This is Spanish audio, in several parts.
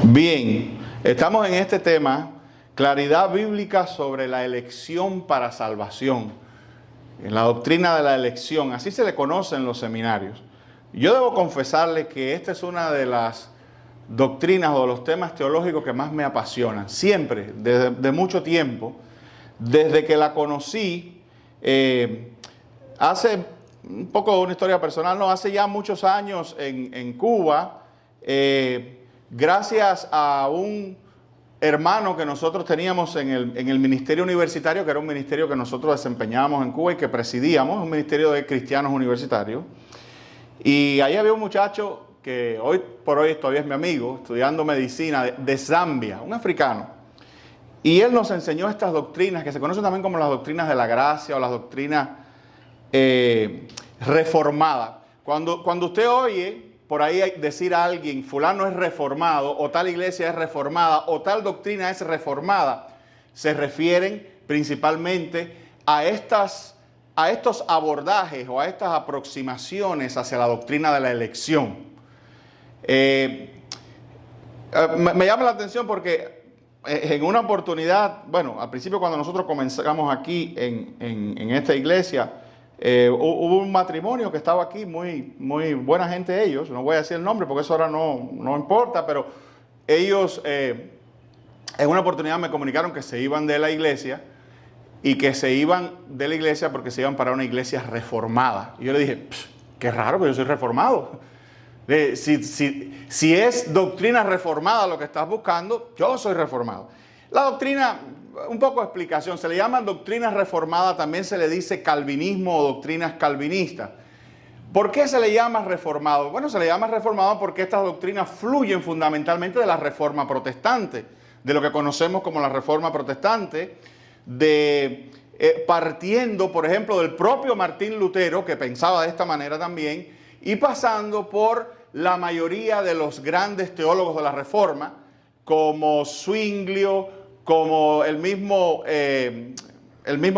Bien, estamos en este tema, claridad bíblica sobre la elección para salvación, en la doctrina de la elección, así se le conoce en los seminarios. Yo debo confesarle que esta es una de las doctrinas o los temas teológicos que más me apasionan, siempre, desde mucho tiempo, desde que la conocí, hace un poco de una historia personal, no, hace ya muchos años en Cuba, gracias a un hermano que nosotros teníamos en el ministerio universitario, que era un ministerio que nosotros desempeñábamos en Cuba y que presidíamos, un ministerio de cristianos universitarios. Y ahí había un muchacho que hoy por hoy todavía es mi amigo, estudiando medicina de Zambia, un africano. Y él nos enseñó estas doctrinas que se conocen también como las doctrinas de la gracia o las doctrinas reformadas. Cuando usted oye por ahí decir a alguien, fulano es reformado, o tal iglesia es reformada, o tal doctrina es reformada, se refieren principalmente a estos abordajes o a estas aproximaciones hacia la doctrina de la elección. Me llama la atención porque en una oportunidad, bueno, al principio cuando nosotros comenzamos aquí en esta iglesia, hubo un matrimonio que estaba aquí, muy buena gente ellos, no voy a decir el nombre porque eso ahora no importa, pero ellos en una oportunidad me comunicaron que se iban de la iglesia y que se iban de la iglesia porque se iban para una iglesia reformada. Y yo le dije, qué raro, porque yo soy reformado. Si es doctrina reformada lo que estás buscando, yo soy reformado. La doctrina, un poco de explicación, se le llama doctrina reformada, también se le dice calvinismo o doctrinas calvinistas. ¿Por qué se le llama reformado? Bueno, se le llama reformado porque estas doctrinas fluyen fundamentalmente de la reforma protestante, de lo que conocemos como la reforma protestante, partiendo, por ejemplo, del propio Martín Lutero, que pensaba de esta manera también, y pasando por la mayoría de los grandes teólogos de la Reforma, como Zwinglio, como el mismo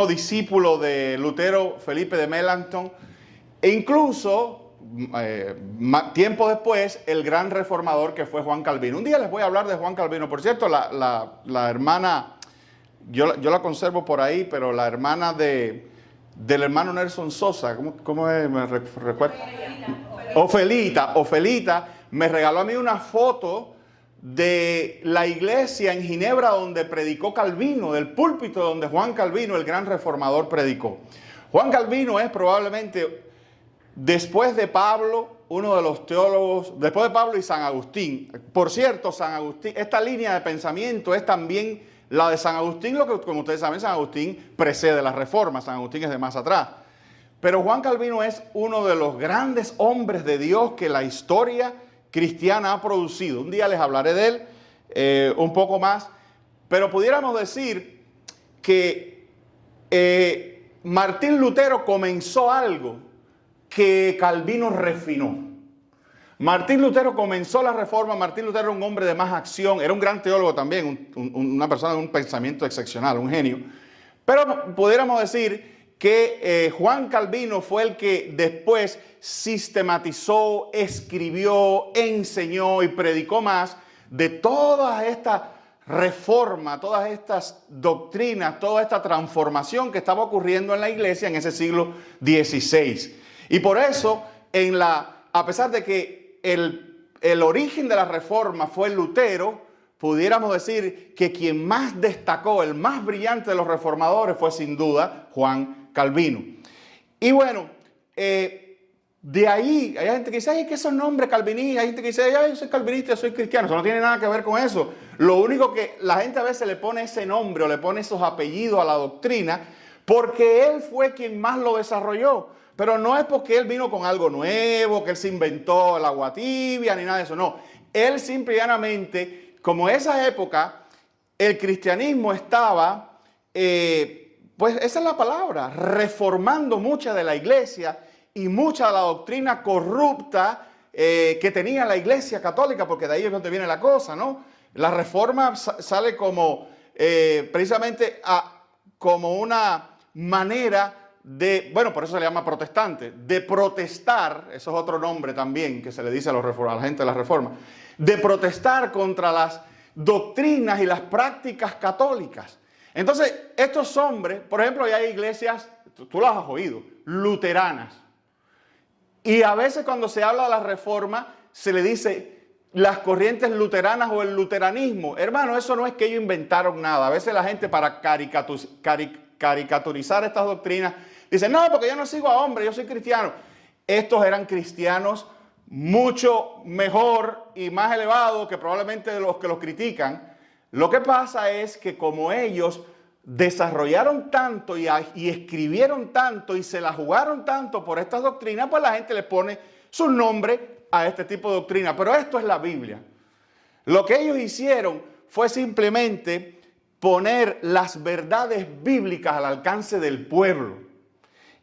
discípulo de Lutero, Felipe de Melanchthon, e incluso, tiempo después, el gran reformador que fue Juan Calvino. Un día les voy a hablar de Juan Calvino. Por cierto, la hermana, yo la conservo por ahí, pero la hermana del hermano Nelson Sosa, ¿cómo es? ¿Me recuerda? Ofelita me regaló a mí una foto de la iglesia en Ginebra donde predicó Calvino, del púlpito donde Juan Calvino, el gran reformador, predicó. Juan Calvino es probablemente, después de Pablo, uno de los teólogos, después de Pablo y San Agustín. Por cierto, San Agustín, esta línea de pensamiento es también la de San Agustín, lo que, como ustedes saben, San Agustín precede la Reforma, San Agustín es de más atrás. Pero Juan Calvino es uno de los grandes hombres de Dios que la historia cristiana ha producido. Un día les hablaré de él un poco más, pero pudiéramos decir que Martín Lutero comenzó algo que Calvino refinó. Martín Lutero comenzó la Reforma. Martín Lutero era un hombre de más acción, era un gran teólogo también, una persona de un pensamiento excepcional, un genio. Pero pudiéramos decir que Juan Calvino fue el que después sistematizó, escribió, enseñó y predicó más de toda esta reforma, todas estas doctrinas, toda esta transformación que estaba ocurriendo en la iglesia en ese siglo XVI. Y por eso, a pesar de que el origen de la reforma fue Lutero, pudiéramos decir que quien más destacó, el más brillante de los reformadores fue sin duda Juan Calvino. Y bueno, de ahí hay gente que dice, ay, ¿qué es el nombre calvinista? Hay gente que dice, ay, yo soy calvinista, yo soy cristiano. Eso no tiene nada que ver con eso. Lo único que la gente a veces le pone ese nombre o le pone esos apellidos a la doctrina porque él fue quien más lo desarrolló. Pero no es porque él vino con algo nuevo, que él se inventó el agua tibia, ni nada de eso. No, él simple y llanamente, como en esa época el cristianismo estaba, pues esa es la palabra, reformando mucha de la iglesia y mucha de la doctrina corrupta que tenía la iglesia católica, porque de ahí es donde viene la cosa, ¿no? La reforma sale como precisamente como una manera bueno, por eso se le llama protestante, de protestar, eso es otro nombre también que se le dice a la gente de la Reforma, de protestar contra las doctrinas y las prácticas católicas. Entonces, estos hombres, por ejemplo, hay iglesias, tú las has oído, luteranas. Y a veces cuando se habla de la Reforma, se le dice las corrientes luteranas o el luteranismo. Hermano, eso no es que ellos inventaron nada. A veces la gente, para caricaturizar estas doctrinas, dice, no, porque yo no sigo a hombres, yo soy cristiano. Estos eran cristianos mucho mejor y más elevados que probablemente de los que los critican. Lo que pasa es que como ellos desarrollaron tanto y escribieron tanto y se la jugaron tanto por estas doctrinas, pues la gente le pone su nombre a este tipo de doctrina. Pero esto es la Biblia. Lo que ellos hicieron fue simplemente poner las verdades bíblicas al alcance del pueblo,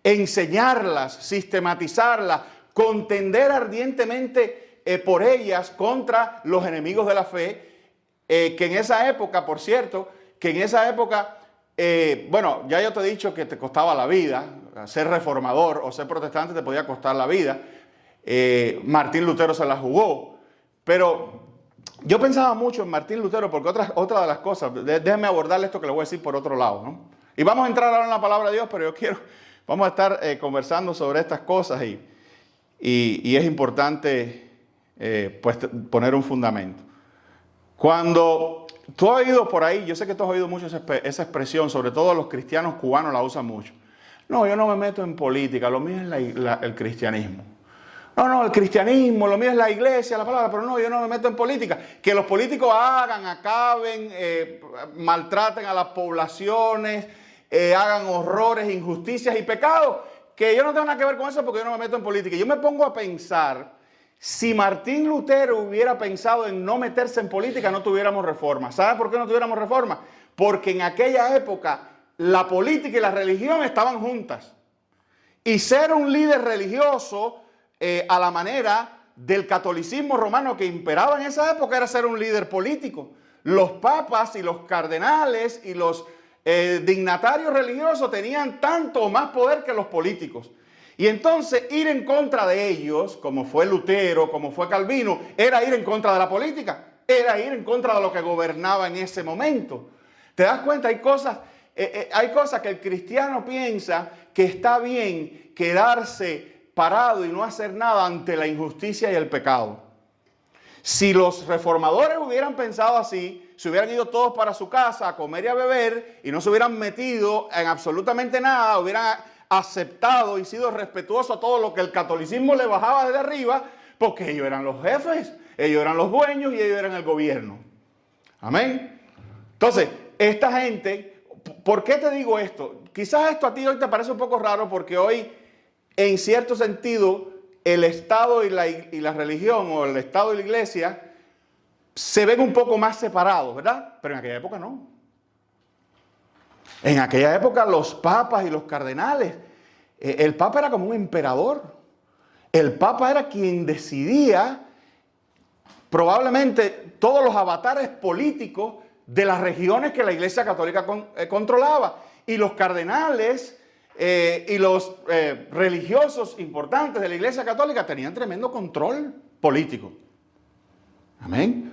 enseñarlas, sistematizarlas, contender ardientemente por ellas contra los enemigos de la fe, que en esa época, por cierto, bueno, ya yo te he dicho que te costaba la vida, ser reformador o ser protestante te podía costar la vida. Martín Lutero se la jugó, pero yo pensaba mucho en Martín Lutero porque otra de las cosas, déjenme abordarle esto que le voy a decir por otro lado, ¿no? Y vamos a entrar ahora en la palabra de Dios, pero vamos a estar conversando sobre estas cosas y es importante pues poner un fundamento. Cuando tú has oído por ahí, yo sé que tú has oído mucho esa expresión, sobre todo los cristianos cubanos la usan mucho. No, yo no me meto en política, lo mío es el cristianismo. No, el cristianismo, lo mío es la iglesia, la palabra, pero no, yo no me meto en política. Que los políticos acaben, maltraten a las poblaciones, hagan horrores, injusticias y pecados, que yo no tengo nada que ver con eso porque yo no me meto en política. Yo me pongo a pensar, si Martín Lutero hubiera pensado en no meterse en política, no tuviéramos reforma. ¿Sabe por qué no tuviéramos reforma? Porque en aquella época la política y la religión estaban juntas. Y ser un líder religioso a la manera del catolicismo romano que imperaba en esa época era ser un líder político. Los papas y los cardenales y los dignatarios religiosos tenían tanto o más poder que los políticos. Y entonces ir en contra de ellos, como fue Lutero, como fue Calvino, era ir en contra de la política, era ir en contra de lo que gobernaba en ese momento. ¿Te das cuenta? Hay cosas que el cristiano piensa que está bien quedarse parado y no hacer nada ante la injusticia y el pecado. Si los reformadores hubieran pensado así, se hubieran ido todos para su casa a comer y a beber y no se hubieran metido en absolutamente nada, hubieran aceptado y sido respetuosos a todo lo que el catolicismo le bajaba desde arriba, porque ellos eran los jefes, ellos eran los dueños y ellos eran el gobierno. Amén. Entonces, esta gente, ¿por qué te digo esto? Quizás esto a ti hoy te parece un poco raro porque hoy, en cierto sentido, el Estado y la religión o el Estado y la iglesia se ven un poco más separados, ¿verdad? Pero en aquella época no. En aquella época los papas y los cardenales, el papa era como un emperador. El papa era quien decidía probablemente todos los avatares políticos de las regiones que la Iglesia Católica controlaba. Y los cardenales y los religiosos importantes de la Iglesia Católica tenían tremendo control político. Amén.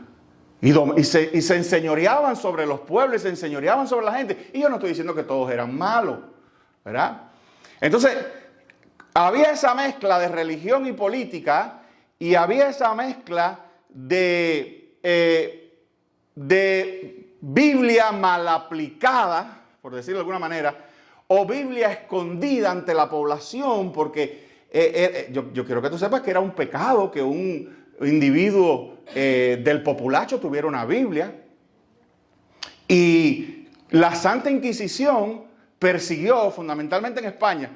Y se enseñoreaban sobre los pueblos, y se enseñoreaban sobre la gente. Y yo no estoy diciendo que todos eran malos, ¿verdad? Entonces, había esa mezcla de religión y política, y había esa mezcla de Biblia mal aplicada, por decirlo de alguna manera, o Biblia escondida ante la población, porque yo quiero que tú sepas que era un pecado que un individuo del populacho tuviera una Biblia. Y la Santa Inquisición persiguió fundamentalmente en España.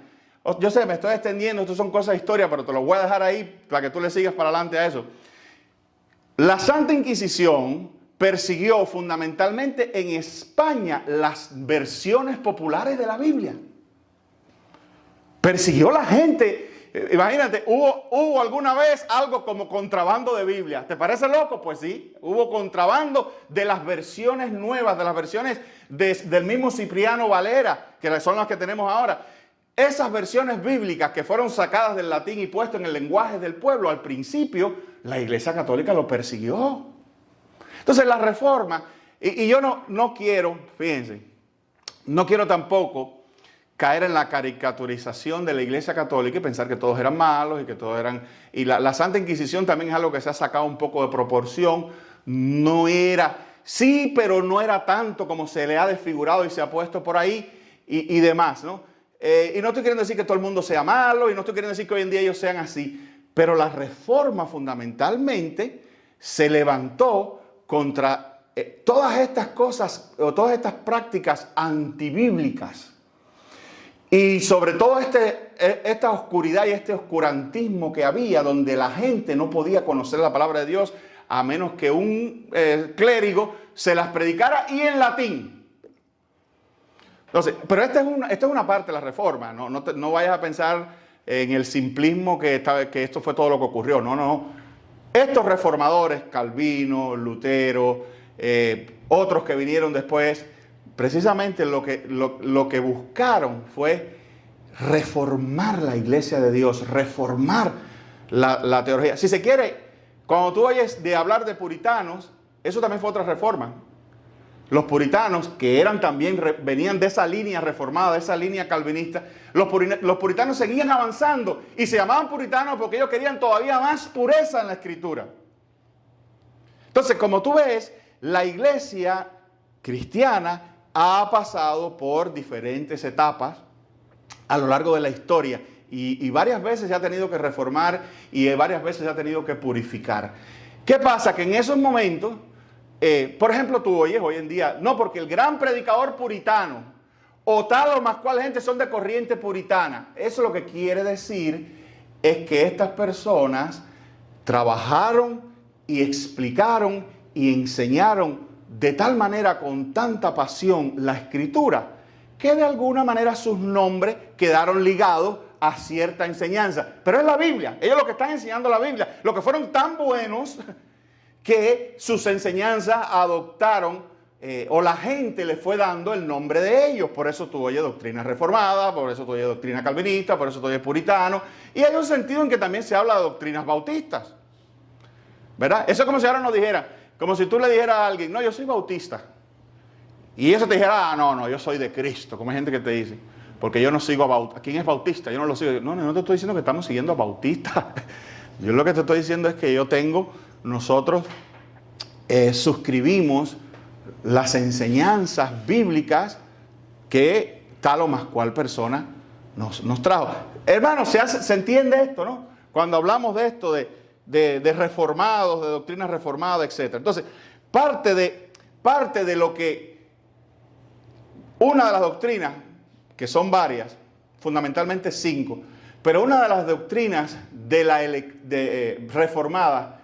Yo sé, me estoy extendiendo, esto son cosas de historia, pero te lo voy a dejar ahí para que tú le sigas para adelante a eso. La Santa Inquisición persiguió fundamentalmente en España las versiones populares de la Biblia. Persiguió a la gente. Imagínate, ¿hubo alguna vez algo como contrabando de Biblia? ¿Te parece loco? Pues sí, hubo contrabando de las versiones nuevas, de las versiones del mismo Cipriano Valera, que son las que tenemos ahora. esas versiones bíblicas que fueron sacadas del latín y puestas en el lenguaje del pueblo, al principio la Iglesia Católica lo persiguió. Entonces la Reforma, y yo no quiero, fíjense, no quiero tampoco caer en la caricaturización de la Iglesia Católica y pensar que todos eran malos y que todos eran... Y la Santa Inquisición también es algo que se ha sacado un poco de proporción. No era... Sí, pero no era tanto como se le ha desfigurado y se ha puesto por ahí y demás, ¿no? Y no estoy queriendo decir que todo el mundo sea malo y no estoy queriendo decir que hoy en día ellos sean así. Pero la Reforma fundamentalmente se levantó contra todas estas cosas o todas estas prácticas antibíblicas. Y sobre todo esta oscuridad y este oscurantismo que había, donde la gente no podía conocer la palabra de Dios a menos que un clérigo se las predicara y en latín. Entonces, pero esta es una parte de la Reforma. No vayas a pensar en el simplismo que esto fue todo lo que ocurrió. No. Estos reformadores, Calvino, Lutero, otros que vinieron después, precisamente lo que buscaron fue reformar la iglesia de Dios, reformar la teología. Si se quiere, cuando tú oyes de hablar de puritanos, eso también fue otra reforma. Los puritanos, que eran también, venían de esa línea reformada, de esa línea calvinista, los puritanos seguían avanzando y se llamaban puritanos porque ellos querían todavía más pureza en la Escritura. Entonces, como tú ves, la iglesia cristiana ha pasado por diferentes etapas a lo largo de la historia y varias veces se ha tenido que reformar y varias veces se ha tenido que purificar. ¿Qué pasa? Que en esos momentos, por ejemplo, tú oyes hoy en día, no, porque el gran predicador puritano o tal o más cual gente son de corriente puritana. Eso lo que quiere decir es que estas personas trabajaron y explicaron y enseñaron de tal manera, con tanta pasión, la Escritura, que de alguna manera sus nombres quedaron ligados a cierta enseñanza. Pero es la Biblia, ellos lo que están enseñando la Biblia, lo que fueron tan buenos que sus enseñanzas adoptaron o la gente le fue dando el nombre de ellos. Por eso tú oyes doctrina reformada, por eso tú oyes doctrina calvinista, por eso tú oyes puritano. Y hay un sentido en que también se habla de doctrinas bautistas, ¿verdad? Eso es como si ahora nos dijera, como si tú le dijeras a alguien, no, yo soy bautista. Y eso te dijera, no, yo soy de Cristo, como hay gente que te dice, porque yo no sigo a Bautista. ¿Quién es Bautista? Yo no lo sigo. No te estoy diciendo que estamos siguiendo a Bautista. Yo lo que te estoy diciendo es que nosotros suscribimos las enseñanzas bíblicas que tal o más cual persona nos trajo. Hermanos, se entiende esto, ¿no? Cuando hablamos de esto, de reformados, de doctrina reformada, etc. Entonces, parte de lo que una de las doctrinas, que son varias, fundamentalmente 5, pero una de las doctrinas reformada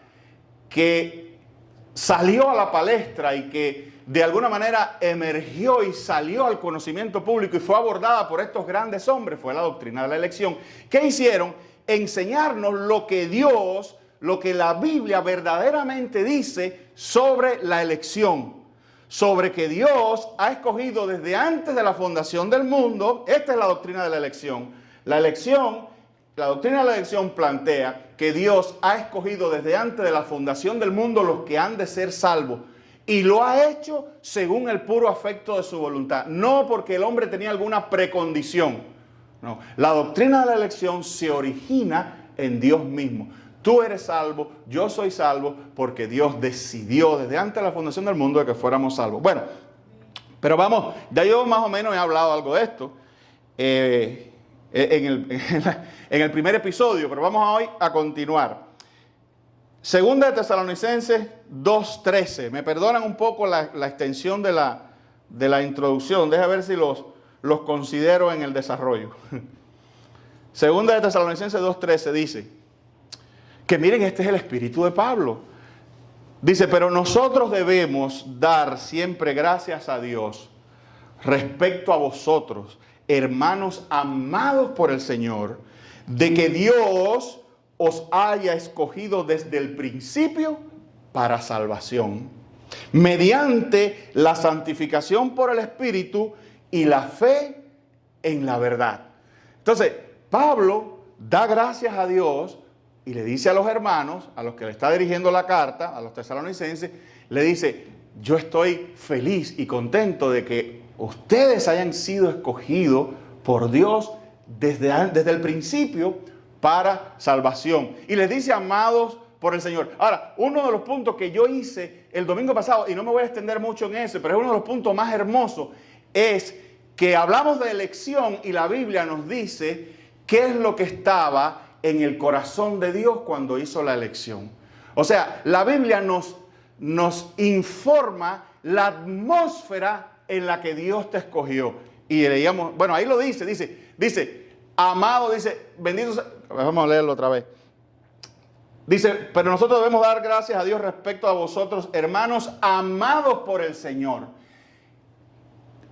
que salió a la palestra y que de alguna manera emergió y salió al conocimiento público y fue abordada por estos grandes hombres fue la doctrina de la elección. ¿Qué hicieron? Enseñarnos lo que la Biblia verdaderamente dice sobre la elección. Sobre que Dios ha escogido desde antes de la fundación del mundo. Esta es la doctrina de la elección. La doctrina de la elección plantea que Dios ha escogido desde antes de la fundación del mundo los que han de ser salvos. Y lo ha hecho según el puro afecto de su voluntad. No porque el hombre tenía alguna precondición. No. La doctrina de la elección se origina en Dios mismo. Tú eres salvo, yo soy salvo, porque Dios decidió desde antes de la fundación del mundo de que fuéramos salvos. Bueno, pero vamos, ya yo más o menos he hablado algo de esto en el primer episodio, pero vamos hoy a continuar. Segunda de Tesalonicenses 2:13. Me perdonan un poco la extensión de la introducción. Deja ver si los considero en el desarrollo. Segunda de Tesalonicenses 2:13 dice que miren, este es el espíritu de Pablo. Dice, pero nosotros debemos dar siempre gracias a Dios respecto a vosotros, hermanos amados por el Señor, de que Dios os haya escogido desde el principio para salvación, mediante la santificación por el Espíritu y la fe en la verdad. Entonces, Pablo da gracias a Dios y le dice a los hermanos, a los que le está dirigiendo la carta, a los tesalonicenses, le dice, yo estoy feliz y contento de que ustedes hayan sido escogidos por Dios desde el principio para salvación. Y les dice, amados por el Señor. Ahora, uno de los puntos que yo hice el domingo pasado, y no me voy a extender mucho en eso, pero es uno de los puntos más hermosos, es que hablamos de elección y la Biblia nos dice qué es lo que estaba en el corazón de Dios cuando hizo la elección. O sea, la Biblia nos informa la atmósfera en la que Dios te escogió. Y leíamos, bueno, ahí lo dice, amado, dice, bendito sea, vamos a leerlo otra vez. Dice, pero nosotros debemos dar gracias a Dios respecto a vosotros, hermanos amados por el Señor.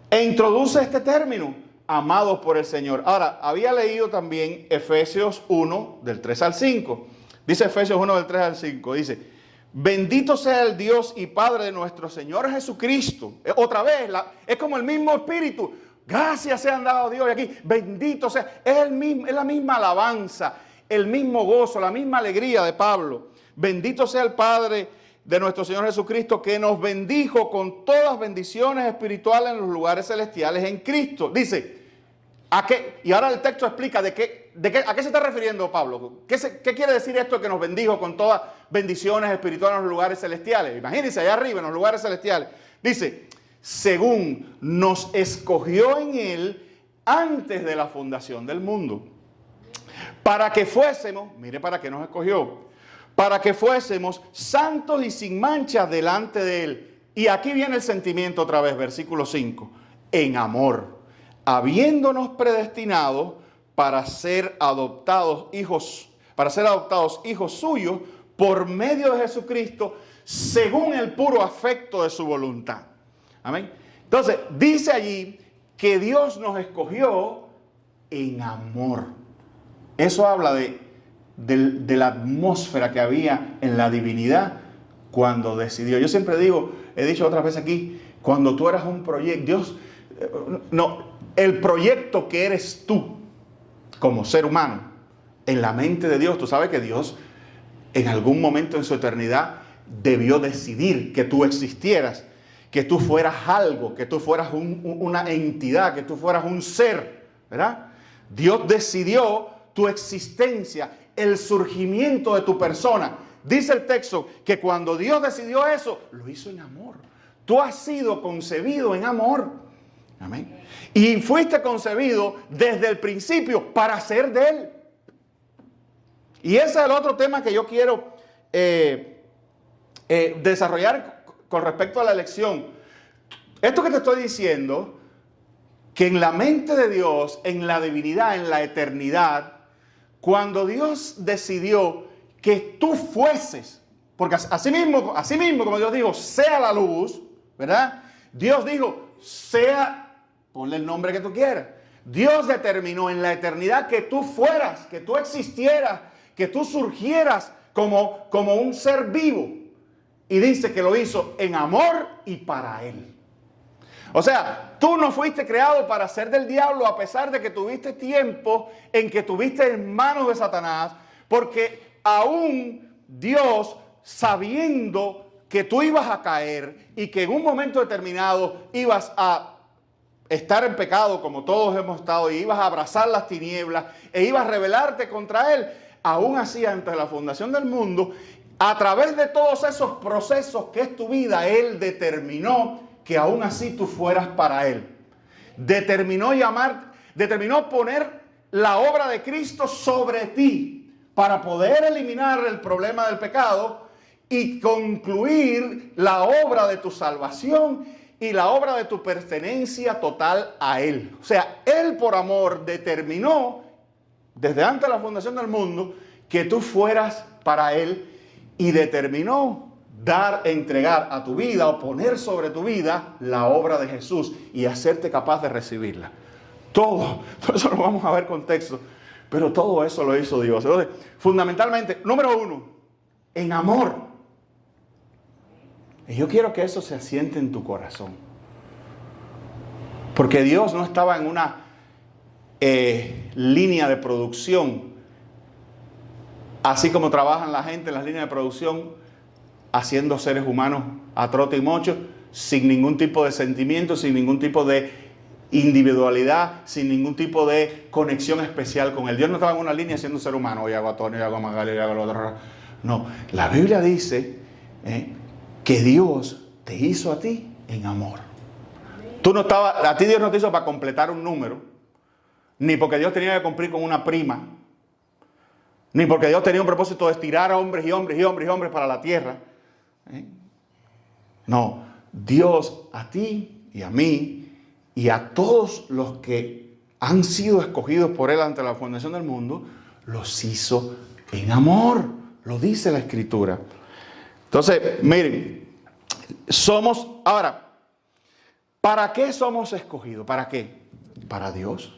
E introduce este término, amados por el Señor. Ahora, había leído también Efesios 1, del 3 al 5. Dice Efesios 1, del 3 al 5. Dice, bendito sea el Dios y Padre de nuestro Señor Jesucristo. Otra vez, es como el mismo espíritu. Gracias sean dado a Dios. Y aquí, bendito sea. Es la misma alabanza, el mismo gozo, la misma alegría de Pablo. Bendito sea el Padre de nuestro Señor Jesucristo, que nos bendijo con todas bendiciones espirituales en los lugares celestiales en Cristo. Dice, ¿a qué? Y ahora el texto explica ¿a qué se está refiriendo Pablo? ¿Qué quiere decir esto de que nos bendijo con todas bendiciones espirituales en los lugares celestiales? Imagínense allá arriba en los lugares celestiales. Dice, según nos escogió en Él antes de la fundación del mundo, para que fuésemos, mire para qué nos escogió, para que fuésemos santos y sin mancha delante de Él. Y aquí viene el sentimiento otra vez, versículo 5, en amor, habiéndonos predestinado para ser adoptados hijos suyos por medio de Jesucristo, según el puro afecto de su voluntad. Amén. Entonces, dice allí que Dios nos escogió en amor. Eso habla de la atmósfera que había en la divinidad cuando decidió. Yo siempre digo, he dicho otras veces aquí, cuando tú eras un proyecto, el proyecto que eres tú como ser humano, en la mente de Dios, tú sabes que Dios en algún momento en su eternidad debió decidir que tú existieras, que tú fueras algo, que tú fueras una entidad, que tú fueras un ser, ¿verdad? Dios decidió tu existencia, el surgimiento de tu persona. Dice el texto que cuando Dios decidió eso, lo hizo en amor. Tú has sido concebido en amor. Amén. Y fuiste concebido desde el principio para ser de Él. Y ese es el otro tema que yo quiero desarrollar con respecto a la elección. Esto que te estoy diciendo, que en la mente de Dios, en la divinidad, en la eternidad, cuando Dios decidió que tú fueses, porque así mismo como Dios dijo, sea la luz, ¿verdad? Dios dijo, sea, ponle el nombre que tú quieras. Dios determinó en la eternidad que tú fueras, que tú existieras, que tú surgieras como un ser vivo. Y dice que lo hizo en amor y para Él. O sea, tú no fuiste creado para ser del diablo a pesar de que tuviste tiempo en que tuviste en manos de Satanás, porque aún Dios, sabiendo que tú ibas a caer y que en un momento determinado ibas a estar en pecado como todos hemos estado y ibas a abrazar las tinieblas e ibas a rebelarte contra Él, aún así antes de la fundación del mundo, a través de todos esos procesos que es tu vida, Él determinó que aún así tú fueras para Él. Determinó poner la obra de Cristo sobre ti para poder eliminar el problema del pecado y concluir la obra de tu salvación y la obra de tu pertenencia total a Él. O sea, Él por amor determinó desde antes de la fundación del mundo que tú fueras para Él y determinó entregar a tu vida o poner sobre tu vida la obra de Jesús y hacerte capaz de recibirla. Todo eso lo vamos a ver con texto, pero todo eso lo hizo Dios. Entonces, fundamentalmente, número uno, en amor. Y yo quiero que eso se asiente en tu corazón. Porque Dios no estaba en línea de producción, así como trabajan la gente en las líneas de producción, haciendo seres humanos a trote y mocho, sin ningún tipo de sentimiento, sin ningún tipo de individualidad, sin ningún tipo de conexión especial con él. Dios no estaba en una línea haciendo un ser humano, hoy hago a Tony, hoy hago a Magali, hoy hago a lo otro. No, la Biblia dice que Dios te hizo a ti en amor. A ti Dios no te hizo para completar un número, ni porque Dios tenía que cumplir con una prima, ni porque Dios tenía un propósito de estirar a hombres y hombres y hombres y hombres para la tierra. No, Dios a ti y a mí y a todos los que han sido escogidos por Él ante la fundación del mundo, los hizo en amor. Lo dice la Escritura. Entonces, miren, ahora, ¿para qué somos escogidos? ¿Para qué? Para Dios.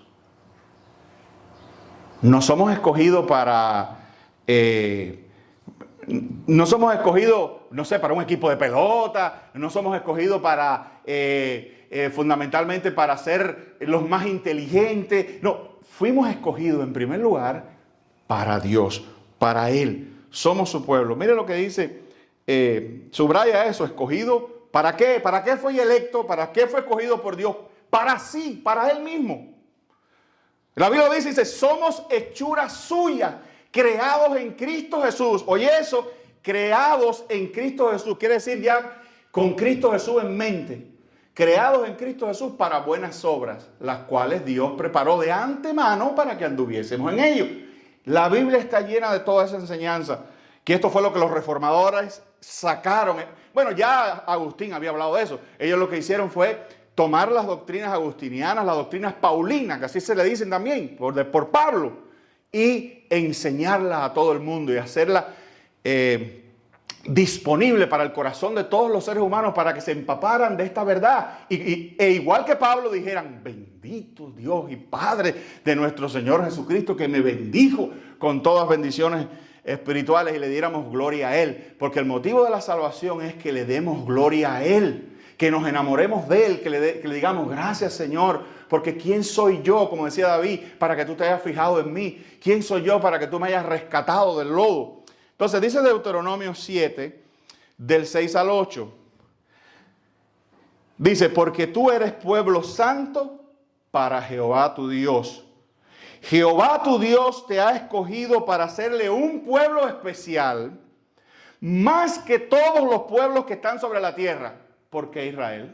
No somos escogidos no somos escogidos, no sé, para un equipo de pelota, no somos escogidos fundamentalmente para ser los más inteligentes. No, fuimos escogidos en primer lugar para Dios, para Él. Somos su pueblo. Mire lo que dice, subraya eso, escogido. ¿Para qué? ¿Para qué fue electo? ¿Para qué fue escogido por Dios? Para sí, para Él mismo. La Biblia dice, somos hechura suya, creados en Cristo Jesús. Oye eso, creados en Cristo Jesús. Quiere decir ya con Cristo Jesús en mente. Creados en Cristo Jesús para buenas obras, las cuales Dios preparó de antemano para que anduviésemos en ello. La Biblia está llena de toda esa enseñanza. Que esto fue lo que los reformadores sacaron. Bueno, ya Agustín había hablado de eso. Ellos lo que hicieron fue tomar las doctrinas agustinianas, las doctrinas paulinas, que así se le dicen también, por Pablo, y enseñarlas a todo el mundo y hacerlas disponible para el corazón de todos los seres humanos para que se empaparan de esta verdad. E igual que Pablo dijeran, bendito Dios y Padre de nuestro Señor Jesucristo, que me bendijo con todas bendiciones espirituales, y le diéramos gloria a Él. Porque el motivo de la salvación es que le demos gloria a Él, que nos enamoremos de Él, que le digamos gracias Señor, porque ¿quién soy yo, como decía David, para que tú te hayas fijado en mí? ¿Quién soy yo para que tú me hayas rescatado del lodo? Entonces dice Deuteronomio 7, del 6 al 8. Dice, porque tú eres pueblo santo para Jehová tu Dios. Jehová tu Dios te ha escogido para hacerle un pueblo especial, más que todos los pueblos que están sobre la tierra. ¿Por qué Israel?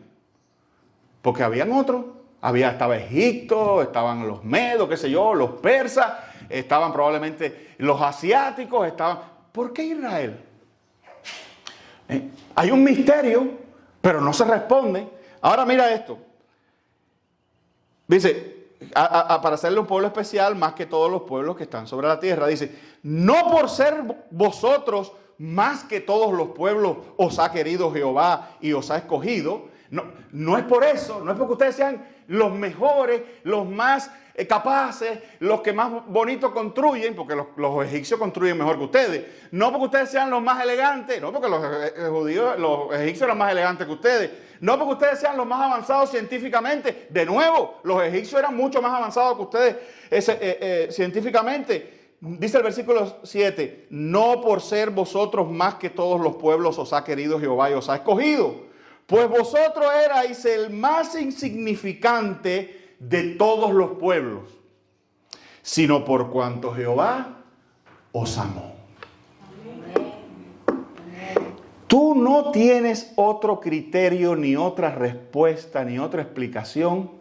Porque habían otros. Estaba Egipto, estaban los medos, qué sé yo, los persas, estaban probablemente los asiáticos, ¿Por qué Israel? Hay un misterio, pero no se responde. Ahora mira esto. Dice, para hacerle un pueblo especial más que todos los pueblos que están sobre la tierra. Dice, no por ser vosotros más que todos los pueblos os ha querido Jehová y os ha escogido. No es por eso, no es porque ustedes sean los mejores, los más capaces, los que más bonito construyen, porque los egipcios construyen mejor que ustedes. No porque ustedes sean los más elegantes, no porque los egipcios eran más elegantes que ustedes. No porque ustedes sean los más avanzados científicamente. De nuevo, los egipcios eran mucho más avanzados que ustedes científicamente. Dice el versículo 7, no por ser vosotros más que todos los pueblos os ha querido Jehová y os ha escogido, pues vosotros erais el más insignificante de todos los pueblos, sino por cuanto Jehová os amó. Tú no tienes otro criterio, ni otra respuesta, ni otra explicación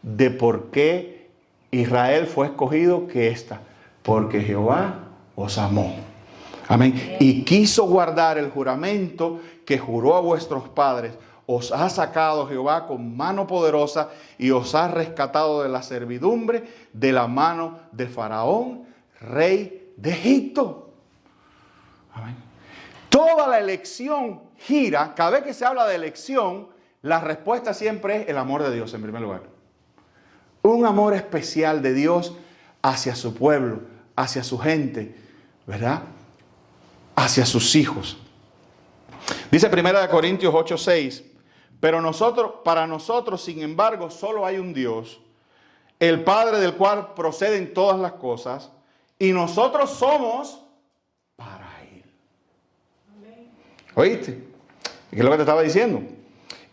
de por qué Israel fue escogido que esta. Porque Jehová os amó. Amén. Y quiso guardar el juramento que juró a vuestros padres. Os ha sacado Jehová con mano poderosa y os ha rescatado de la servidumbre, de la mano de Faraón, rey de Egipto. Amén. Toda la elección gira, cada vez que se habla de elección, la respuesta siempre es el amor de Dios en primer lugar. Un amor especial de Dios hacia su pueblo, hacia su gente, ¿verdad? Hacia sus hijos. Dice 1 Corintios 8:6, pero para nosotros, sin embargo, solo hay un Dios, el Padre del cual proceden todas las cosas, y nosotros somos para Él. ¿Oíste? ¿Qué es lo que te estaba diciendo?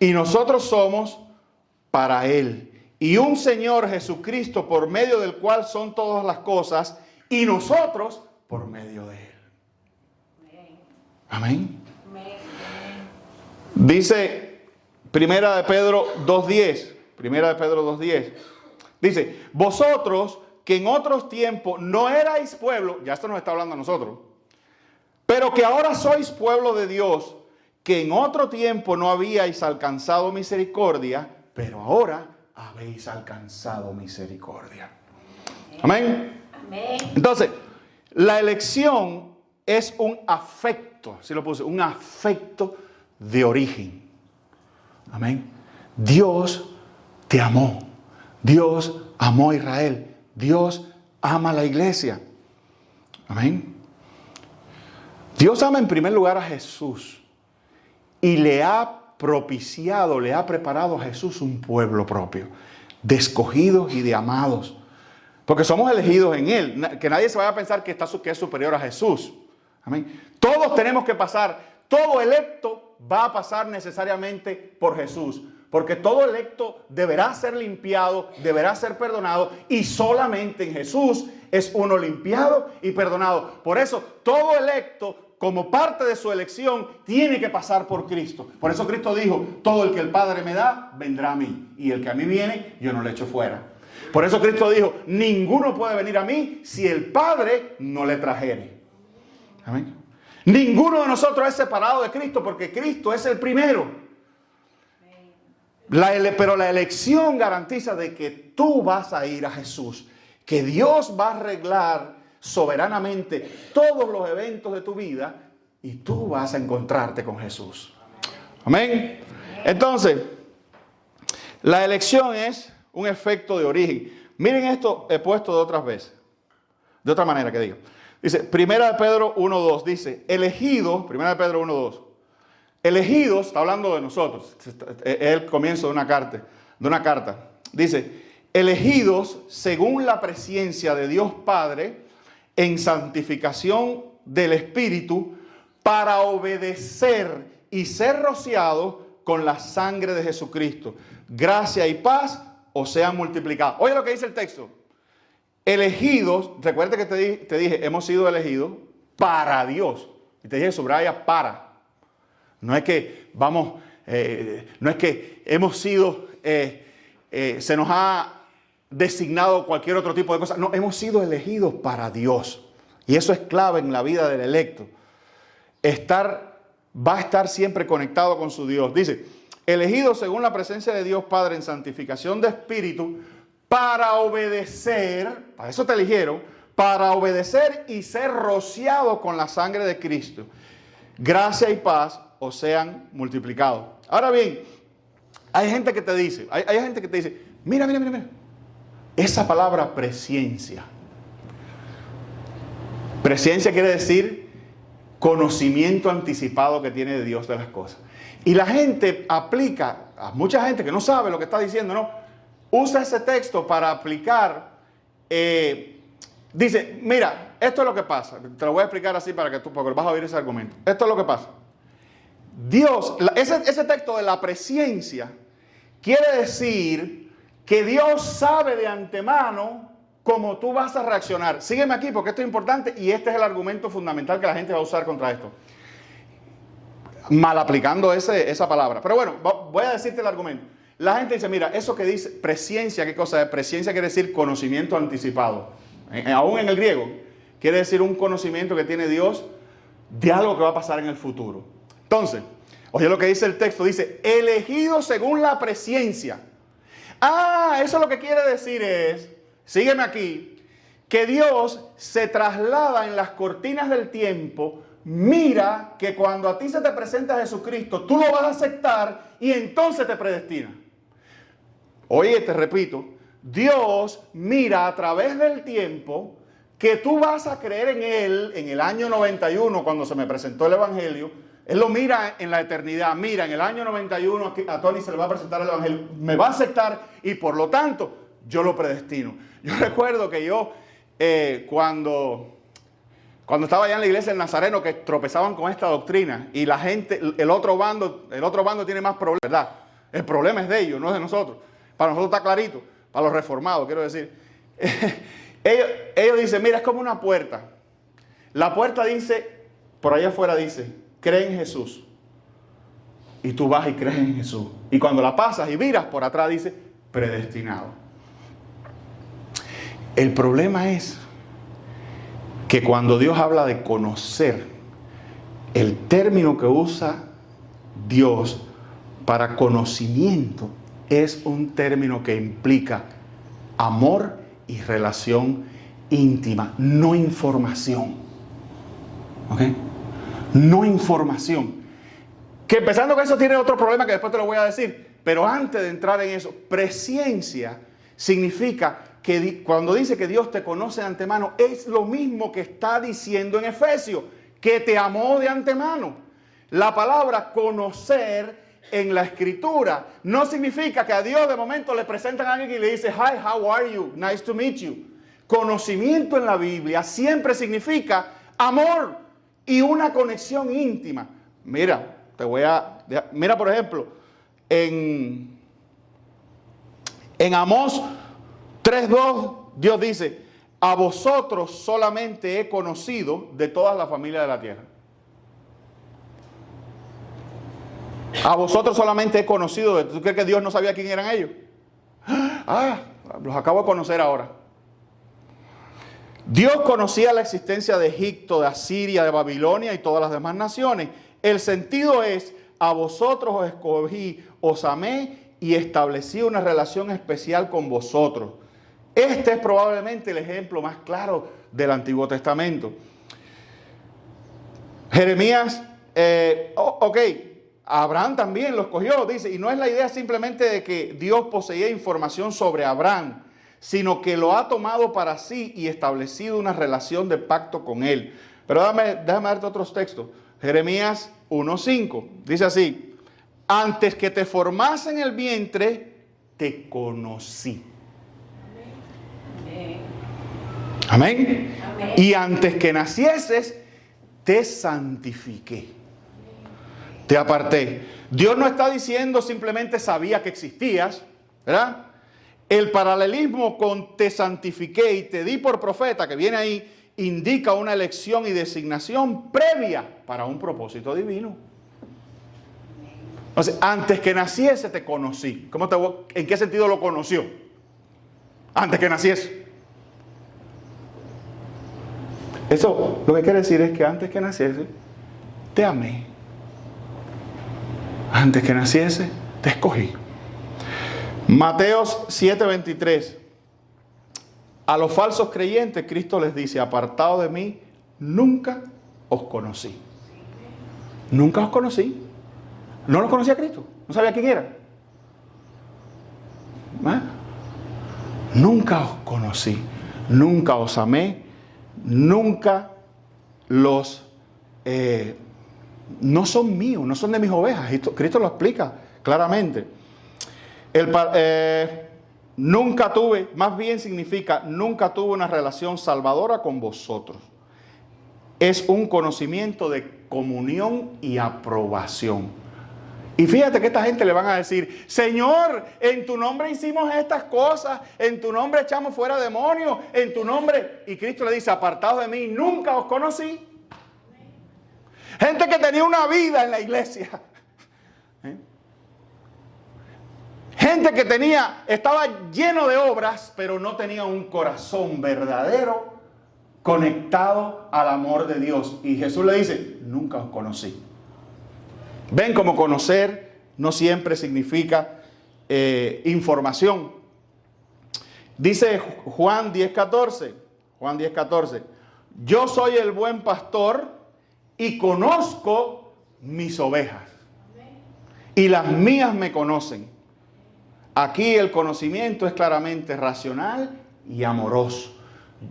Y nosotros somos para Él. Y un Señor Jesucristo por medio del cual son todas las cosas, y nosotros por medio de Él. Amén. Dice Primera de Pedro 2:10. Primera de Pedro 2:10. Dice, vosotros que en otros tiempos no erais pueblo, ya esto nos está hablando a nosotros, pero que ahora sois pueblo de Dios, que en otro tiempo no habíais alcanzado misericordia, pero ahora habéis alcanzado misericordia. Amén. Amén. Entonces, la elección es un afecto, así lo puse, un afecto de origen. Amén. Dios te amó. Dios amó a Israel. Dios ama a la iglesia. Amén. Dios ama en primer lugar a Jesús y le ha propiciado, le ha preparado a Jesús un pueblo propio, de escogidos y de amados. Porque somos elegidos en Él. Que nadie se vaya a pensar que es superior a Jesús. Amén. Todos tenemos que pasar, todo electo va a pasar necesariamente por Jesús. Porque todo electo deberá ser limpiado, deberá ser perdonado, y solamente en Jesús es uno limpiado y perdonado. Por eso todo electo, como parte de su elección, tiene que pasar por Cristo. Por eso Cristo dijo, todo el que el Padre me da, vendrá a mí. Y el que a mí viene, yo no le echo fuera. Por eso Cristo dijo, ninguno puede venir a mí si el Padre no le trajere. Amén. Ninguno de nosotros es separado de Cristo porque Cristo es el primero. Pero la elección garantiza de que tú vas a ir a Jesús. Que Dios va a arreglar soberanamente todos los eventos de tu vida y tú vas a encontrarte con Jesús. Amén. Entonces, la elección es un efecto de origen. Miren esto, he puesto de otras veces. De otra manera que diga. Dice, Primera de Pedro 1:2, dice, elegidos, Primera de Pedro 1:2, elegidos, está hablando de nosotros, es el comienzo de una carta, dice, elegidos según la presciencia de Dios Padre, en santificación del Espíritu, para obedecer y ser rociados con la sangre de Jesucristo. Gracia y paz os sean multiplicadas. Oye lo que dice el texto. Elegidos, recuerda que te dije, hemos sido elegidos para Dios. Y te dije, subraya para. No es que no es que hemos sido, se nos ha designado cualquier otro tipo de cosa. No, hemos sido elegidos para Dios. Y eso es clave en la vida del electo. Va a estar siempre conectado con su Dios. Dice, elegidos según la presencia de Dios Padre en santificación de espíritu, para obedecer, para eso te eligieron, para obedecer y ser rociado con la sangre de Cristo. Gracia y paz os sean multiplicados. Ahora bien, hay gente que te dice, mira, esa palabra presciencia. Presciencia quiere decir conocimiento anticipado que tiene de Dios de las cosas. Y la gente aplica, a mucha gente que no sabe lo que está diciendo, no, usa ese texto para aplicar, dice, mira, esto es lo que pasa. Te lo voy a explicar así para que tú, porque vas a oír ese argumento. Esto es lo que pasa. Dios, ese texto de la presciencia quiere decir que Dios sabe de antemano cómo tú vas a reaccionar. Sígueme aquí porque esto es importante y este es el argumento fundamental que la gente va a usar contra esto. Mal aplicando esa palabra. Pero bueno, voy a decirte el argumento. La gente dice, mira, eso que dice presciencia, ¿qué cosa es? Presciencia quiere decir conocimiento anticipado. Aún en el griego, quiere decir un conocimiento que tiene Dios de algo que va a pasar en el futuro. Entonces, oye lo que dice el texto, dice, elegido según la presciencia. Eso lo que quiere decir es, sígueme aquí, que Dios se traslada en las cortinas del tiempo. Mira que cuando a ti se te presenta Jesucristo, tú lo vas a aceptar y entonces te predestina. Oye, te repito, Dios mira a través del tiempo que tú vas a creer en Él en el año 91 cuando se me presentó el Evangelio. Él lo mira en la eternidad. Mira, en el año 91 a Tony se le va a presentar el Evangelio. Me va a aceptar y por lo tanto yo lo predestino. Yo recuerdo que yo, cuando estaba allá en la iglesia del Nazareno, que tropezaban con esta doctrina, y la gente, el otro bando tiene más problemas, ¿verdad? El problema es de ellos, no es de nosotros. Para nosotros está clarito, para los reformados, quiero decir. Ellos dicen, mira, es como una puerta. La puerta dice, por allá afuera dice, cree en Jesús. Y tú vas y crees en Jesús. Y cuando la pasas y miras, por atrás dice, predestinado. El problema es que cuando Dios habla de conocer, el término que usa Dios para conocimiento es un término que implica amor y relación íntima, no información. ¿Ok? No información. Que empezando con eso tiene otro problema que después te lo voy a decir. Pero antes de entrar en eso, presciencia significa que cuando dice que Dios te conoce de antemano, es lo mismo que está diciendo en Efesios, que te amó de antemano. La palabra conocer en la escritura no significa que a Dios de momento le presentan a alguien y le dice, hi, how are you? Nice to meet you. Conocimiento en la Biblia siempre significa amor y una conexión íntima. Mira, mira por ejemplo, en Amós 3:2, Dios dice, a vosotros solamente he conocido de todas las familias de la tierra. A vosotros solamente he conocido. ¿Tú crees que Dios no sabía quién eran ellos? Los acabo de conocer ahora. Dios conocía la existencia de Egipto, de Asiria, de Babilonia y todas las demás naciones. El sentido es, a vosotros os escogí, os amé y establecí una relación especial con vosotros. Este es probablemente el ejemplo más claro del Antiguo Testamento. Jeremías, Abraham también lo escogió, dice, y no es la idea simplemente de que Dios poseía información sobre Abraham, sino que lo ha tomado para sí y establecido una relación de pacto con él. Pero déjame darte otros textos. Jeremías 1:5, dice así, antes que te formase en el vientre, te conocí. Amén. Amén. Y antes que nacieses, te santifiqué. Te aparté. Dios no está diciendo simplemente sabía que existías, ¿verdad? El paralelismo con te santifiqué y te di por profeta, que viene ahí, indica una elección y designación previa para un propósito divino. Entonces, antes que naciese te conocí. ¿En qué sentido lo conoció? Antes que naciese. Eso lo que quiere decir es que antes que naciese, te amé. Antes que naciese, te escogí. Mateos 7:23. A los falsos creyentes, Cristo les dice, apartados de mí, nunca os conocí. Nunca os conocí. No los conocía a Cristo. No sabía quién era. ¿Ah? Nunca os conocí. Nunca os amé. Nunca los... no son míos, no son de mis ovejas. Cristo lo explica claramente. Nunca tuve, más bien significa, nunca tuve una relación salvadora con vosotros. Es un conocimiento de comunión y aprobación. Y fíjate que esta gente le van a decir, Señor, en tu nombre hicimos estas cosas, en tu nombre echamos fuera demonios, en tu nombre... Y Cristo le dice, apartados de mí, nunca os conocí. Gente que tenía una vida en la iglesia. Gente que estaba lleno de obras, pero no tenía un corazón verdadero conectado al amor de Dios. Y Jesús le dice, nunca os conocí. Ven como conocer no siempre significa información. Dice Juan 10:14. Juan 10:14. Yo soy el buen pastor y conozco mis ovejas. Y las mías me conocen. Aquí el conocimiento es claramente racional y amoroso.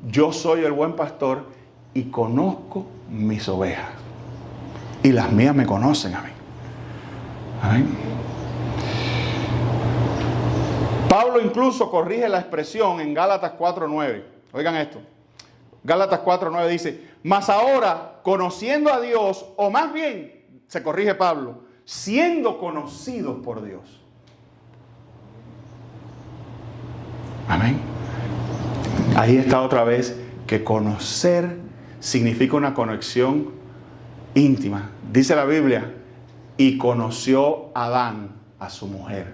Yo soy el buen pastor y conozco mis ovejas. Y las mías me conocen a mí. Amén. Pablo incluso corrige la expresión en Gálatas 4:9. Oigan esto. Gálatas 4:9 dice, mas ahora, conociendo a Dios, o más bien, se corrige Pablo, siendo conocidos por Dios. Amén. Ahí está otra vez que conocer significa una conexión íntima. Dice la Biblia, y conoció Adán a su mujer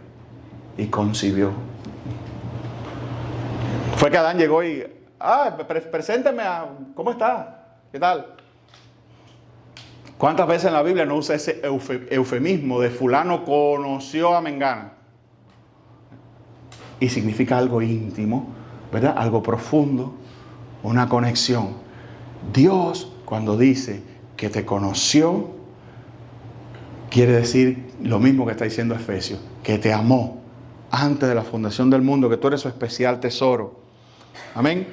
y concibió. Fue que Adán llegó y, presénteme a, ¿cómo está? ¿Qué tal? ¿Cuántas veces en la Biblia no usa ese eufemismo de fulano conoció a mengana? Y significa algo íntimo, ¿verdad? Algo profundo, una conexión. Dios, cuando dice que te conoció, quiere decir lo mismo que está diciendo Efesios, que te amó antes de la fundación del mundo, que tú eres su especial tesoro. Amén.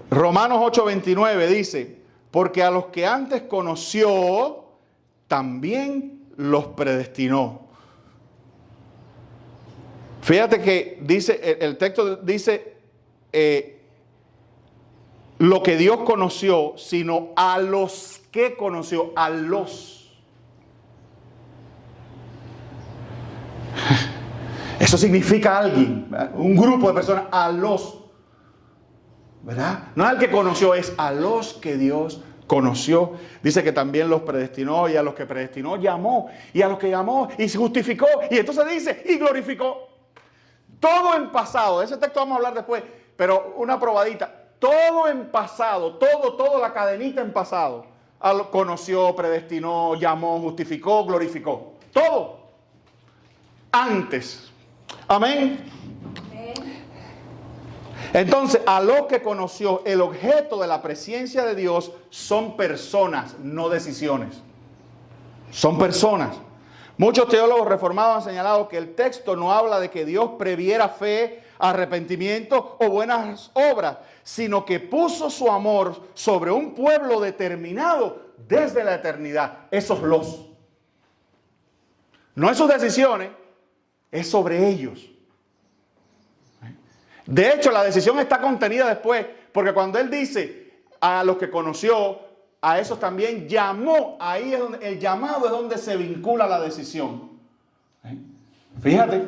Romanos 8:29 dice, porque a los que antes conoció, también los predestinó. Fíjate que dice, el texto dice, lo que Dios conoció, sino a los que conoció, a los. Eso significa alguien, ¿verdad? Un grupo de personas, a los, ¿verdad? No al que conoció, es a los que Dios conoció. Dice que también los predestinó, y a los que predestinó llamó, y a los que llamó y se justificó, y entonces dice, y glorificó. Todo en pasado, de ese texto vamos a hablar después, pero una probadita. Todo en pasado, todo la cadenita en pasado. Conoció, predestinó, llamó, justificó, glorificó. Todo. Antes. Amén. Entonces, a lo que conoció, el objeto de la presencia de Dios son personas, no decisiones. Son personas. Muchos teólogos reformados han señalado que el texto no habla de que Dios previera fe, arrepentimiento o buenas obras, sino que puso su amor sobre un pueblo determinado desde la eternidad. Esos los. No es sus decisiones, es sobre ellos. De hecho, la decisión está contenida después, porque cuando Él dice a los que conoció, a esos también llamó. Ahí es donde el llamado es donde se vincula la decisión. Fíjate,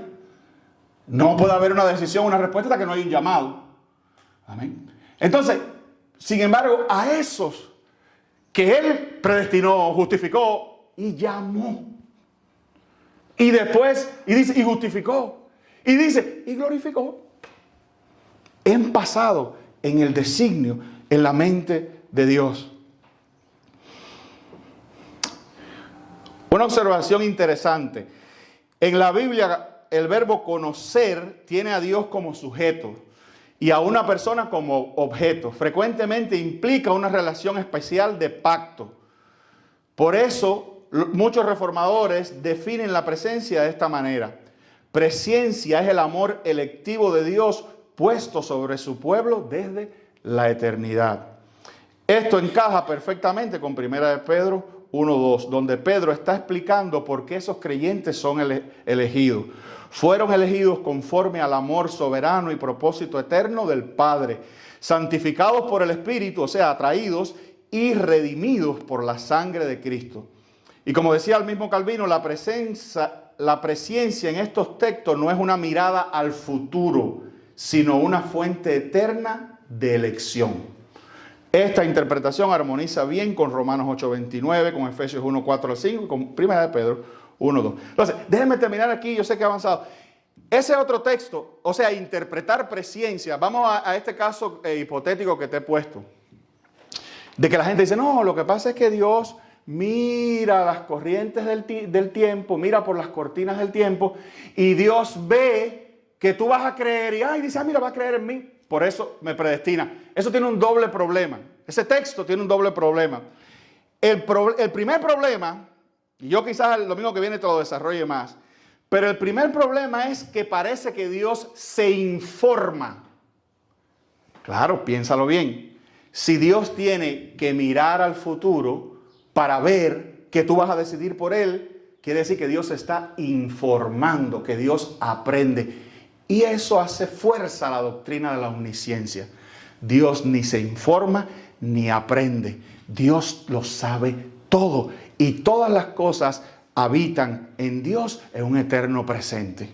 no puede haber una decisión, una respuesta hasta que no hay un llamado. Amén. Entonces, sin embargo, a esos que Él predestinó, justificó y llamó. Y después, y dice, y justificó. Y dice, y glorificó. En pasado, en el designio, en la mente de Dios. Una observación interesante. En la Biblia, el verbo conocer tiene a Dios como sujeto y a una persona como objeto. Frecuentemente implica una relación especial de pacto. Por eso, muchos reformadores definen la presencia de esta manera. Presencia es el amor electivo de Dios puesto sobre su pueblo desde la eternidad. Esto encaja perfectamente con 1 de Pedro 1:2, donde Pedro está explicando por qué esos creyentes son elegidos. Fueron elegidos conforme al amor soberano y propósito eterno del Padre, santificados por el Espíritu, o sea, atraídos y redimidos por la sangre de Cristo. Y como decía el mismo Calvino, la presencia en estos textos no es una mirada al futuro, sino una fuente eterna de elección. Esta interpretación armoniza bien con Romanos 8:29, con Efesios 1:4-5 y con 1 de Pedro 1:2. Entonces, déjenme terminar aquí, yo sé que he avanzado. Ese otro texto, o sea, interpretar presencia, vamos a este caso hipotético que te he puesto, de que la gente dice, no, lo que pasa es que Dios mira las corrientes del tiempo, mira por las cortinas del tiempo, y Dios ve que tú vas a creer, y dice, mira, va a creer en mí. Por eso me predestina. Eso tiene un doble problema. Ese texto tiene un doble problema. El primer problema, y yo quizás el domingo que viene te lo desarrolle más, pero el primer problema es que parece que Dios se informa. Claro, piénsalo bien. Si Dios tiene que mirar al futuro para ver que tú vas a decidir por Él, quiere decir que Dios está informando, que Dios aprende. Y eso hace fuerza a la doctrina de la omnisciencia. Dios ni se informa ni aprende. Dios lo sabe todo. Y todas las cosas habitan en Dios en un eterno presente.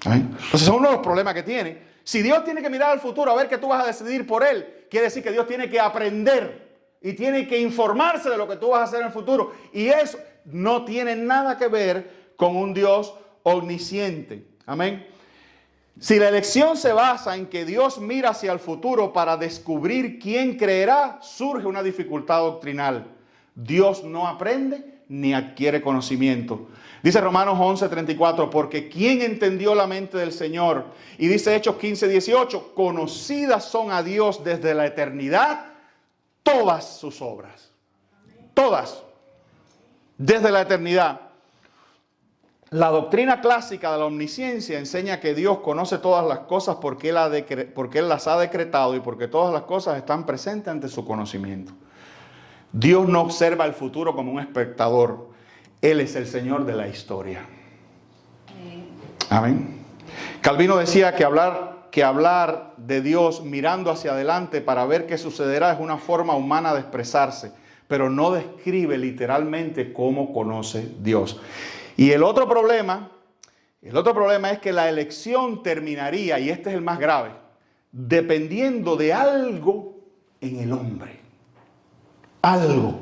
¿Amén? Entonces, es uno de los problemas que tiene. Si Dios tiene que mirar al futuro a ver qué tú vas a decidir por Él, quiere decir que Dios tiene que aprender y tiene que informarse de lo que tú vas a hacer en el futuro. Y eso no tiene nada que ver con un Dios omnisciente. Amén. Si la elección se basa en que Dios mira hacia el futuro para descubrir quién creerá, surge una dificultad doctrinal. Dios no aprende ni adquiere conocimiento. Dice Romanos 11:34, porque ¿quién entendió la mente del Señor? Y dice Hechos 15:18, conocidas son a Dios desde la eternidad todas sus obras. Todas. Desde la eternidad. La doctrina clásica de la omnisciencia enseña que Dios conoce todas las cosas porque Él las ha decretado y porque todas las cosas están presentes ante su conocimiento. Dios no observa el futuro como un espectador. Él es el Señor de la historia. Amén. Calvino decía que hablar de Dios mirando hacia adelante para ver qué sucederá es una forma humana de expresarse, pero no describe literalmente cómo conoce Dios. Y el otro problema es que la elección terminaría, y este es el más grave, dependiendo de algo en el hombre. Algo.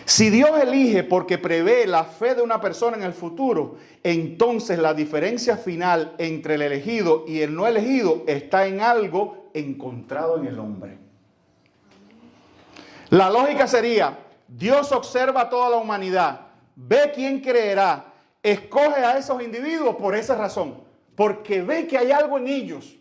Si Dios elige porque prevé la fe de una persona en el futuro, entonces la diferencia final entre el elegido y el no elegido está en algo encontrado en el hombre. La lógica sería, Dios observa a toda la humanidad, ve quién creerá, escoge a esos individuos por esa razón, porque ve que hay algo en ellos.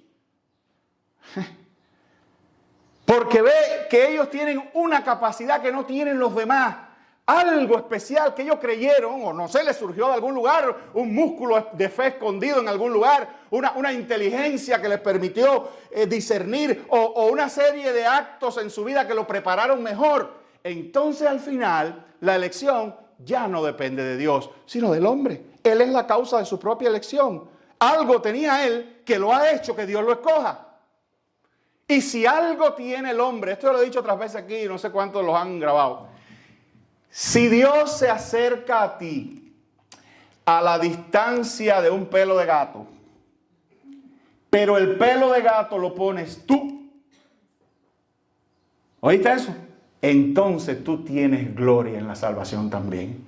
Porque ve que ellos tienen una capacidad que no tienen los demás. Algo especial que ellos creyeron, o no sé, les surgió de algún lugar, un músculo de fe escondido en algún lugar, una inteligencia que les permitió discernir, o una serie de actos en su vida que lo prepararon mejor. Entonces al final la elección ya no depende de Dios, sino del hombre. Él es la causa de su propia elección. Algo tenía él que lo ha hecho que Dios lo escoja. Y si algo tiene el hombre, esto lo he dicho otras veces aquí, no sé cuántos los han grabado. Si Dios se acerca a ti a la distancia de un pelo de gato, pero el pelo de gato lo pones tú, ¿oíste eso? Entonces tú tienes gloria en la salvación también.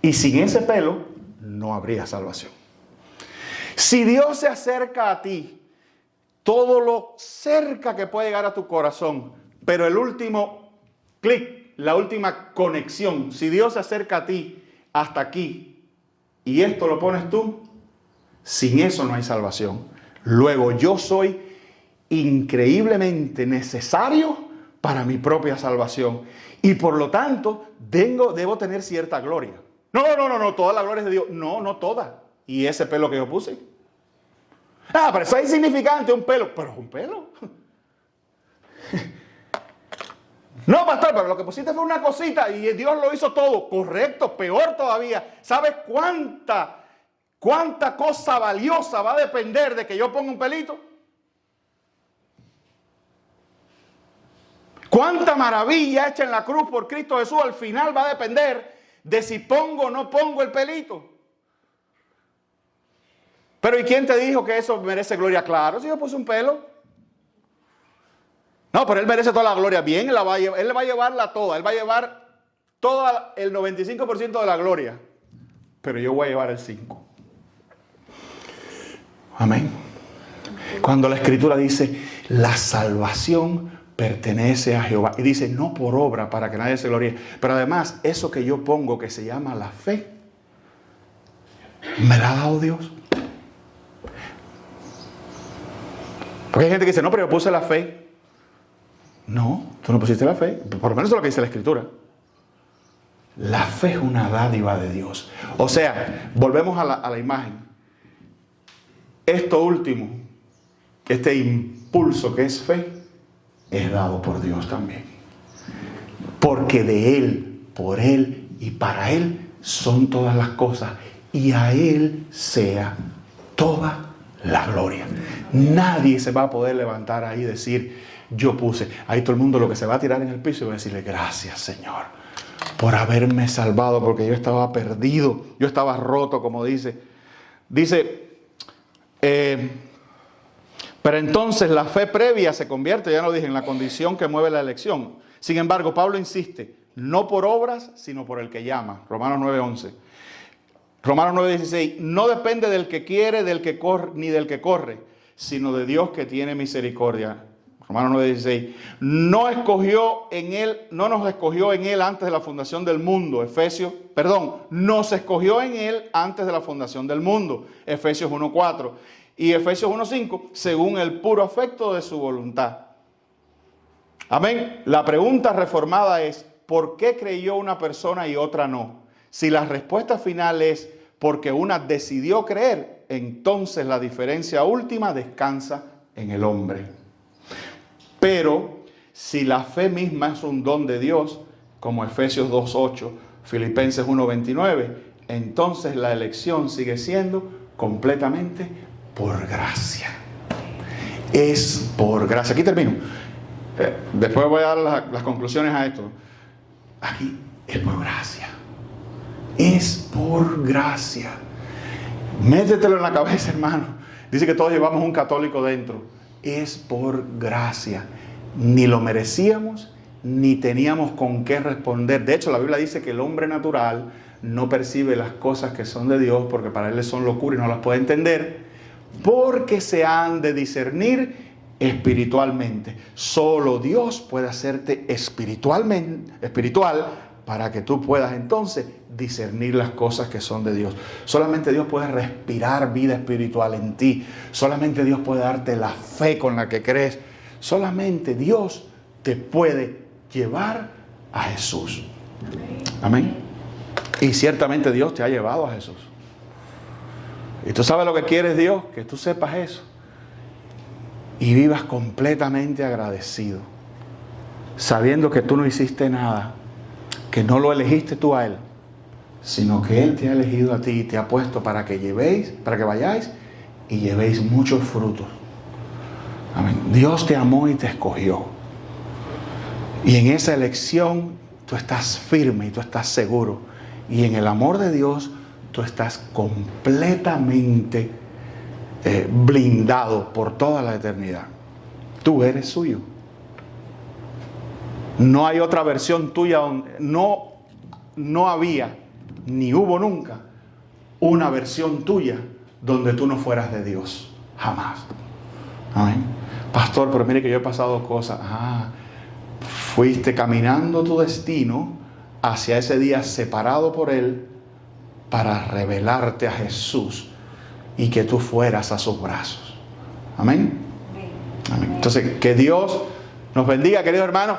Y sin ese pelo no habría salvación. Si Dios se acerca a ti, todo lo cerca que puede llegar a tu corazón, pero el último clic, la última conexión, si Dios se acerca a ti hasta aquí y esto lo pones tú, sin eso no hay salvación. Luego yo soy increíblemente necesario para mi propia salvación y por lo tanto debo tener cierta gloria. No, toda la gloria es de Dios. No toda. ¿Y ese pelo que yo puse? Pero eso es insignificante, un pelo. Pero es un pelo. No, pastor, pero lo que pusiste fue una cosita y Dios lo hizo todo. Correcto, peor todavía. ¿Sabes cuánta cosa valiosa va a depender de que yo ponga un pelito? ¿Cuánta maravilla hecha en la cruz por Cristo Jesús al final va a depender de si pongo o no pongo el pelito? Pero ¿y quién te dijo que eso merece gloria? Claro, si yo puse un pelo. No, pero Él merece toda la gloria. Bien, Él le va a llevarla toda. Él va a llevar todo el 95% de la gloria. Pero yo voy a llevar el 5%. Amén. Cuando la Escritura dice, la salvación pertenece a Jehová. Y dice, no por obra para que nadie se gloríe. Pero además, eso que yo pongo que se llama la fe, me la ha dado Dios. Porque hay gente que dice, no, pero yo puse la fe. No, tú no pusiste la fe. Por lo menos eso es lo que dice la Escritura. La fe es una dádiva de Dios. O sea, volvemos a la imagen. Esto último, este impulso que es fe, es dado por Dios también. Porque de Él, por Él y para Él son todas las cosas. Y a Él sea toda la gloria. Nadie se va a poder levantar ahí y decir, yo puse. Ahí todo el mundo lo que se va a tirar en el piso y va a decirle, gracias Señor por haberme salvado, porque yo estaba perdido, yo estaba roto, como dice. Pero entonces la fe previa se convierte, ya lo dije, en la condición que mueve la elección. Sin embargo, Pablo insiste, no por obras, sino por el que llama. Romanos 9:11. Romanos 9:16, no depende del que quiere, del que corre, ni del que corre, sino de Dios que tiene misericordia. Romanos 9:16, no nos escogió en él antes de la fundación del mundo. Nos escogió en él antes de la fundación del mundo. Efesios 1:4 y Efesios 1:5, según el puro afecto de su voluntad. Amén. La pregunta reformada es, ¿por qué creyó una persona y otra no? Si la respuesta final es porque una decidió creer, entonces la diferencia última descansa en el hombre. Pero si la fe misma es un don de Dios, como Efesios 2:8, Filipenses 1:29, entonces la elección sigue siendo completamente por gracia. Es por gracia. Aquí termino. Después voy a dar las conclusiones a esto. Aquí es por gracia. Es por gracia. Métetelo en la cabeza, hermano. Dice que todos llevamos un católico dentro. Es por gracia. Ni lo merecíamos, ni teníamos con qué responder. De hecho, la Biblia dice que el hombre natural no percibe las cosas que son de Dios, porque para él son locura y no las puede entender, porque se han de discernir espiritualmente. Solo Dios puede hacerte espiritual, para que tú puedas entonces discernir las cosas que son de Dios. Solamente Dios puede respirar vida espiritual en ti. Solamente Dios puede darte la fe con la que crees. Solamente Dios te puede llevar a Jesús. Amén. Y ciertamente Dios te ha llevado a Jesús. Y tú sabes lo que quiere Dios, que tú sepas eso. Y vivas completamente agradecido, sabiendo que tú no hiciste nada, que no lo elegiste tú a Él, sino que Él te ha elegido a ti y te ha puesto para que vayáis y llevéis muchos frutos. Amén. Dios te amó y te escogió. Y en esa elección tú estás firme y tú estás seguro. Y en el amor de Dios tú estás completamente blindado por toda la eternidad. Tú eres suyo. No hay otra versión tuya, no había ni hubo nunca una versión tuya donde tú no fueras de Dios. Jamás. Amén. Pastor, pero mire que yo he pasado cosas. Fuiste caminando tu destino hacia ese día separado por Él para revelarte a Jesús y que tú fueras a sus brazos. Amén. Amén. Entonces, que Dios nos bendiga, queridos hermanos.